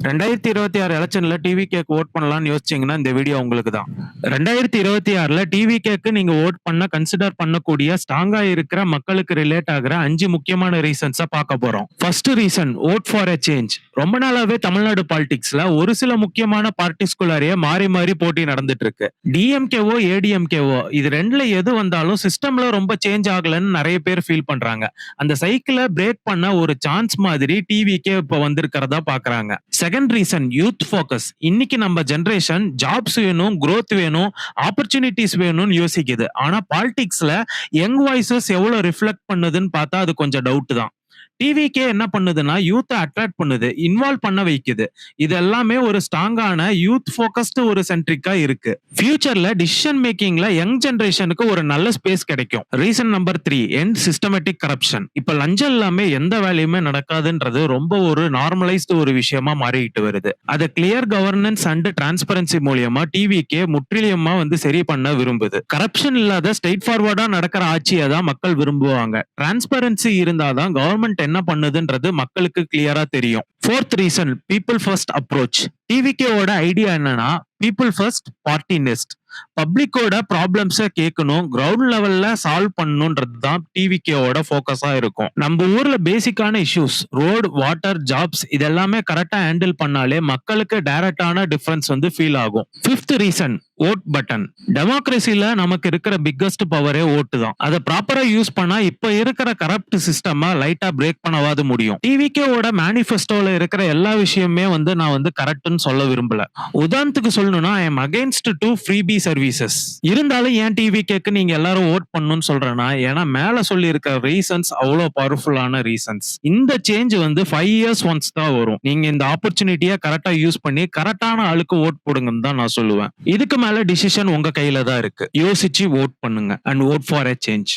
2026 எலெக்ஷன்ல டிவிகேக்கு வோட் பண்ணலாம்னு யோசிச்சீங்கன்னா இந்த வீடியோ உங்களுக்கு தான். 2026ல டிவிகேக்கு நீங்க வோட் பண்ண கன்சிடர் பண்ணக்கூடிய ஸ்ட்ராங்கா இருக்கிற மக்களுக்கு ரிலேட் ஆகிற 5 முக்கியமான ரீசன்ஸ பார்க்க போறோம். First reason, vote for a change. ரொம்ப நாளாவே தமிழ்நாடு பாலிடிக்ஸ்ல ஒரு சில முக்கியமான பார்ட்டிஸ்குள்ளாரியே மாறி மாறி போட்டி நடந்துட்டு இருக்கு. டிஎம்கேவோ ஏடிஎம்கேவோ இது ரெண்டுல எது வந்தாலும் சிஸ்டம்ல ரொம்ப சேஞ்ச் ஆகலன்னு நிறைய பேர் ஃபீல் பண்றாங்க. அந்த சைக்கிளை பிரேக் பண்ண ஒரு சான்ஸ் மாதிரி டிவிகே இப்ப வந்திருக்கிறதா பாக்குறாங்க. Second reason, youth focus. இன்னைக்கு நம்ம ஜெனரேஷன் ஜாப்ஸ் வேணும், growth வேணும், ஆப்பர்ச்சுனிட்டிஸ் வேணும்னு யோசிக்குது. ஆனா பாலிடிக்ஸ்ல யங் வாய்ஸஸ் எவ்வளவு ரிஃப்ளெக்ட் பண்ணுதுன்னு பார்த்தா அது கொஞ்சம் டவுட் தான். டிவிகே என்ன பண்ணுதுன்னா யூத்தை அட்ராக்ட் பண்ணுது, இன்வால்வ் பண்ண வைக்குது. இது எல்லாமே ஒரு ஸ்ட்ராங்கான யூத் ஃபோக்கஸ்டு ஒரு சென்ட்ரிக்கா இருக்கு. ஃபியூச்சர்ல டிசிஷன் மேக்கிங்ல யங் ஜெனரேஷனுக்கு ஒரு நல்ல ஸ்பேஸ் கிடைக்கும். Reason number 3, end systematic corruption. இப்ப லஞ்சம் இல்லாம எந்த வேலையுமே நடக்காதுன்றது ரொம்ப ஒரு நார்மலைஸ்டு ஒரு விஷயமா மாறிட்டு வருது. அதை கிளியர் கவர்னன்ஸ் அண்ட் டிரான்ஸ்பரன்சி மூலியமா டிவிகே முற்றிலுமா சரி பண்ண விரும்புது. கரப்ஷன் இல்லாத ஸ்ட்ரெயிட் ஃபார்வர்டா நடக்கிற ஆட்சியை தான் மக்கள் விரும்புவாங்க. டிரான்ஸ்பரன்சி இருந்தாதான் கவர்மெண்ட் என்ன பண்ணுதுன்றது மக்களுக்கு கிளியரா தெரியும். Fourth reason, people first approach. டிவிகேவோட ஐடியா என்னன்னா பீப்புள் ஃபர்ஸ்ட், பார்ட்டி நெக்ஸ்ட். பப்ளிக்கோட ப்ராப்ளம்ஸை கேட்கணும், கிரவுண்ட் லெவல்ல சால்வ் பண்ணணும்ன்றது தான் டிவிகேவோட ஃபோக்கஸா இருக்கும். நம்ம ஊர்ல பேசிக்கான இஷ்யூஸ், ரோடு, வாட்டர், ஜாப்ஸ் இதெல்லாமே கரெக்டா ஹேண்டில் பண்ணாலே மக்களுக்கு டைரக்டான டிஃபரன்ஸ் ஃபீல் ஆகும். Fifth reason, vote button. டெமோக்ரஸில நமக்கு இருக்கிற பிக்கஸ்ட் பவரே ஓட்டு தான். அதை ப்ராப்பரா யூஸ் பண்ணா இப்ப இருக்கிற கரப்ட் சிஸ்டம் லைட்டா பிரேக் பண்ணவாது முடியும். டிவிகேவோட மேனிஃபெஸ்டோல இருக்கிற எல்லா விஷயமே நான் கரெக்ட்னு சொல்ல விரும்பல. உதாரணத்துக்கு சொல்லணும்னா I am against to freebie services. இருந்தாலும் ஏன் டிவிகேக்கு நீங்க எல்லாரும் ஓட் பண்ணணும்னு சொல்றேன்னா, ஏன்னா மேல சொல்லி இருக்க ரீசன்ஸ் அவ்வளவு பவர்ஃபுல்லான ரீசன்ஸ். இந்த சேஞ்ச் 5 இயர்ஸ் ஒன்ஸ் தான் வரும். நீங்க இந்த ஆப்பர்ச்சுனிட்டியை கரெக்டா யூஸ் பண்ணி கரெக்டான ஆளுக்கு ஓட் போடுங்கன்னு தான் நான் சொல்லுவேன். இதுக்கு மேல டிசிஷன் உங்க கையில தான் இருக்கு. யோசிச்சு ஓட் பண்ணுங்க and vote for a change.